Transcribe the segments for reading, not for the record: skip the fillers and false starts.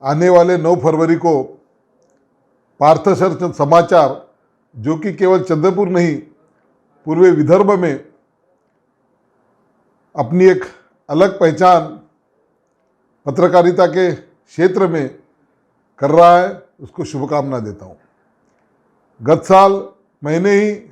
आने वाले 9 फरवरी को पार्थशर समाचार, जो कि केवल चंद्रपुर नहीं पूरे विदर्भ में अपनी एक अलग पहचान पत्रकारिता के क्षेत्र में कर रहा है, उसको शुभकामना देता हूँ। गत साल मैंने ही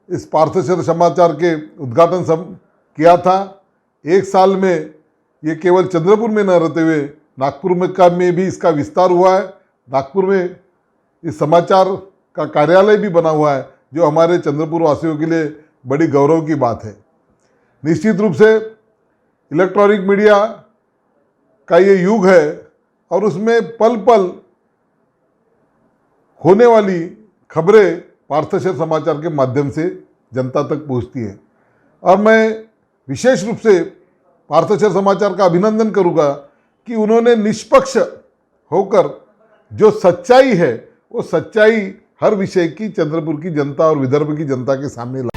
इस पार्थशर समाचार के उद्घाटन किया था। एक साल में ये केवल चंद्रपुर में न रहते हुए नागपुर में भी इसका विस्तार हुआ है। नागपुर में इस समाचार का कार्यालय भी बना हुआ है, जो हमारे चंद्रपुर वासियों के लिए बड़ी गौरव की बात है। निश्चित रूप से इलेक्ट्रॉनिक मीडिया का ये युग है और उसमें पल पल होने वाली खबरें पार्थशर समाचार के माध्यम से जनता तक पहुंचती है। और मैं विशेष रूप से पार्थशर समाचार का अभिनंदन करूंगा कि उन्होंने निष्पक्ष होकर जो सच्चाई है वो सच्चाई हर विषय की चंद्रपुर की जनता और विदर्भ की जनता के सामने ला।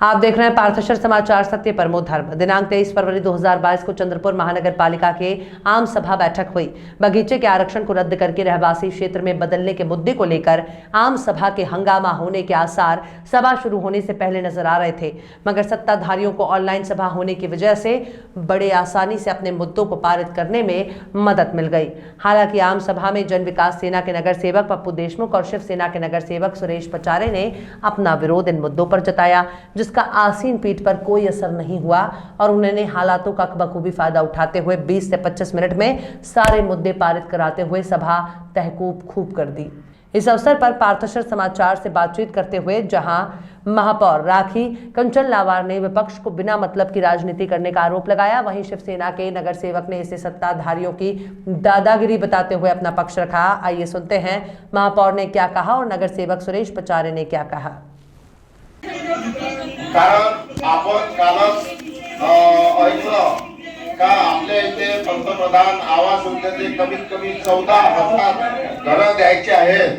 आप देख रहे हैं पार्थशर समाचार, सत्य परमो धर्म। दिनांक 23 फरवरी 2022 को चंद्रपुर महानगर पालिका के आम सभा बैठक हुई। बगीचे के आरक्षण को रद्द करके रहवासी क्षेत्र में बदलने के मुद्दे को लेकर आम सभा के हंगामा होने के आसार सभा शुरू होने से पहले नजर आ रहे थे, मगर सत्ताधारियों को ऑनलाइन सभा होने की वजह से बड़े आसानी से अपने मुद्दों को पारित करने में मदद मिल गई। हालांकि आम सभा में जन विकास सेना के नगर सेवक पप्पू देशमुख और शिवसेना के नगर सेवक सुरेश पचारे ने अपना विरोध इन मुद्दों पर जताया, जिसका आसीन पीठ पर कोई असर नहीं हुआ और उन्होंने हालातों का बखूबी फायदा उठाते हुए 20 से 25 मिनट में सारे मुद्दे पारित कराते हुए सभा तहकूब खूब कर दी। इस अवसर पर पार्थशर समाचार से बातचीत करते हुए जहां महापौर राखी कंचन लावार ने विपक्ष को बिना मतलब की राजनीति करने का आरोप लगाया, वहीं शिवसेना के नगर सेवक ने इसे सत्ताधारियों की दादागिरी बताते हुए अपना पक्ष रखा। आइए सुनते हैं महापौर ने क्या कहा और नगर सेवक सुरेश पचारे ने क्या कहा। कारण आपण कालच ऐकलं का आपल्या इथे पंतप्रधान आवास योजनेचे कमीत कमी 14,000 घरं द्यायचे आहेत।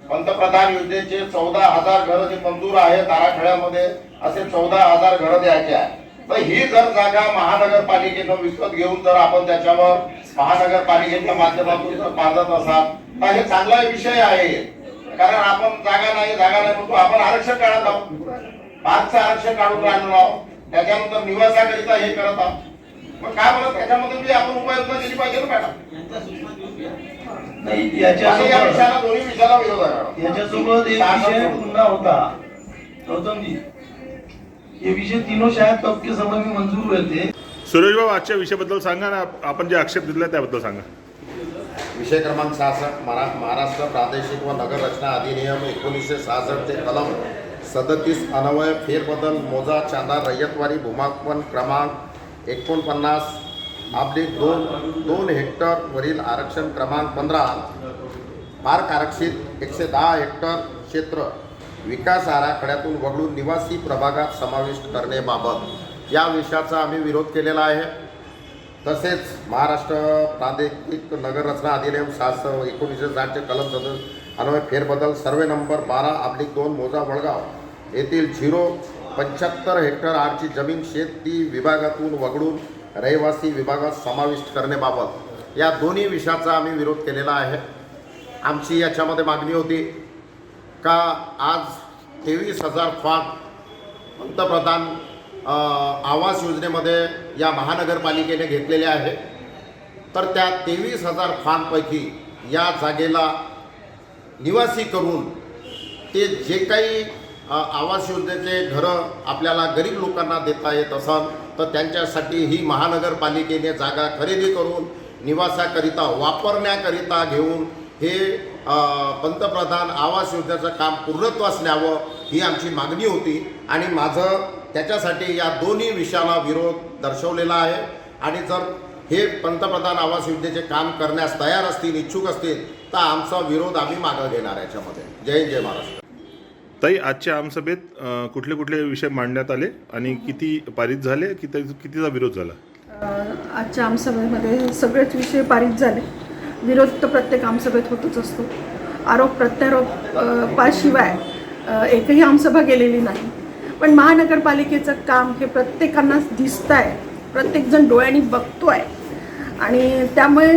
पंतप्रधान योजनेचे 14,000 घरं जे मंजूर आहेत आराखड्यामध्ये, असे 14,000 घरं द्यायचे आहेत। तर ही जर जागा महानगरपालिकेनं विकत घेऊन जर आपण त्याच्यावर महानगरपालिकेच्या माध्यमातून जर बांधत असाल तर हे चांगला विषय आहे। कारण आपण जागा नाही म्हणतो, आपण आरक्षण काढत आहोत, 5चं आरक्षण काढून राहिलो आहोत, त्याच्यानंतर निवासाकरिता हे करत आहोत। मग काय म्हणत त्याच्यामध्ये बी आपण उपाययोजना केली पाहिजे ना मॅडम। नाही याच्यासोबत दोन्ही विषयाला विरोध आहे। याच्यासोबत एक विषय पुन्हा होता गौतमजी, हे विषय तीनों शायद कब के समय में मंजूर हुए थे। सुरेश भाऊ, आजच्या विषयाबद्दल सांगा ना, आपण जे आक्षेप दिला त्याबद्दल सांगा। विषय क्रमांक 66 महाराष्ट्र प्रादेशिक व नगर रचना अधिनियम 1966 ते कलम 37 अन्वय फेरबदल मोजा चांदा रयतवारी भूमापन क्रमांक 49/2 हेक्टर वरील आरक्षण क्रमांक 15 पार्क आरक्षित 110 हेक्टर क्षेत्र विकास आराखड्यातून वगळून निवासी प्रभागात समाविष्ट करण्याबाबत या विषयाचा आम्ही विरोध केलेला आहे। तसेच महाराष्ट्र प्रादेशिक नगर रचना अधिनियम 1960 चे कलम 37 अन्वय फेरबदल सर्वे नंबर 12/2 मोजा वडगाव येथील 0.75 हेक्टर आरची जमीन शेती विभागातून वगळून रहिवासी विभागात समाविष्ट करण्याबाबत या दोन्ही विषयाचा आम्ही विरोध केलेला आहे। आमची याच्यामध्ये मागणी होती का आज 23,000 फॉर्म पंतप्रधान आवास योजनेमध्ये या महानगरपालिकेने घेतलेले आहे, तर त्या 23,000 फॉर्मपैकी या जागेला निवासी करून ते जे काही आवास योजनेचे घरं आपल्याला गरीब लोकांना देता येत असेल तर त्यांच्यासाठी ही महानगरपालिकेने जागा खरेदी करून निवासाकरिता वापरण्याकरिता घेऊन हे पंतप्रधान आवास योजनेचं काम पूर्णत्वास न्यावं ही आमची मागणी होती। आणि माझं त्याच्यासाठी या दोन्ही विषयाला विरोध दर्शवलेला आहे। आणि जर हे पंतप्रधान आवास योजनेचे काम करण्यास तयार असतील, इच्छुक असतील तर आमचा विरोध आम्ही मागे घेणार याच्यामध्ये। जय हिंद, जय महाराष्ट्र। ताई, आजच्या आमसभेत कुठले कुठले विषय मांडण्यात आले आणि किती पारित झाले, कितीचा विरोध झाला? आजच्या आमसभेमध्ये सगळेच विषय पारित झाले। विरोध तर प्रत्येक आमसभेत होतच असतो। आरोप प्रत्यारोपाशिवाय एकही आमसभा गेलेली नाही। पण महानगरपालिकेचं काम हे प्रत्येकांना दिसतं आहे, प्रत्येकजण डोळ्यांनी बघतो आहे आणि त्यामुळे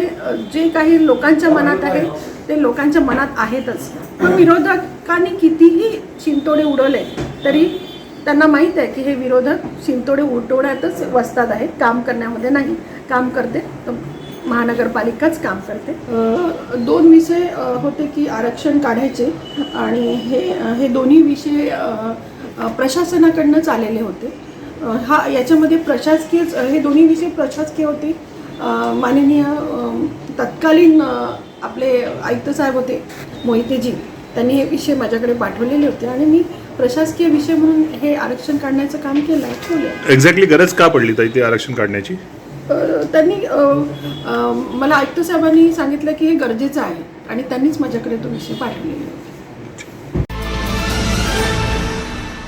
जे काही लोकांच्या मनात आहे ते लोकांच्या मनात आहेतच. पण विरोधकांनी कितीही शिंतोडे उडवले तरी त्यांना माहीत आहे की हे विरोधक शिंतोडे उडवण्यातच वस्ताद आहेत, काम करण्यामध्ये नाही. काम करते तर महानगरपालिकाच काम करते. 2 विषय होते की आरक्षण काढायचे आणि हे दोन्ही विषय प्रशासनाकडनं चाललेले होते. याच्यामध्ये प्रशासकीय हे दोन्ही विषय प्रशासकीय होते. माननीय तत्कालीन आपले आयुक्त साहेब होते मोहितेजी, त्यांनी हे विषय माझ्याकडे पाठवलेले होते आणि मी प्रशासकीय विषय म्हणून हे आरक्षण काढण्याचं काम केलं आहे. एक्झॅक्टली गरज का पडली ताई ते आरक्षण काढण्याची? त्यांनी मला आयुक्त साहेबांनी सांगितलं की हे गरजेचं आहे आणि त्यांनीच माझ्याकडे तो विषय पाठवलेला आहे.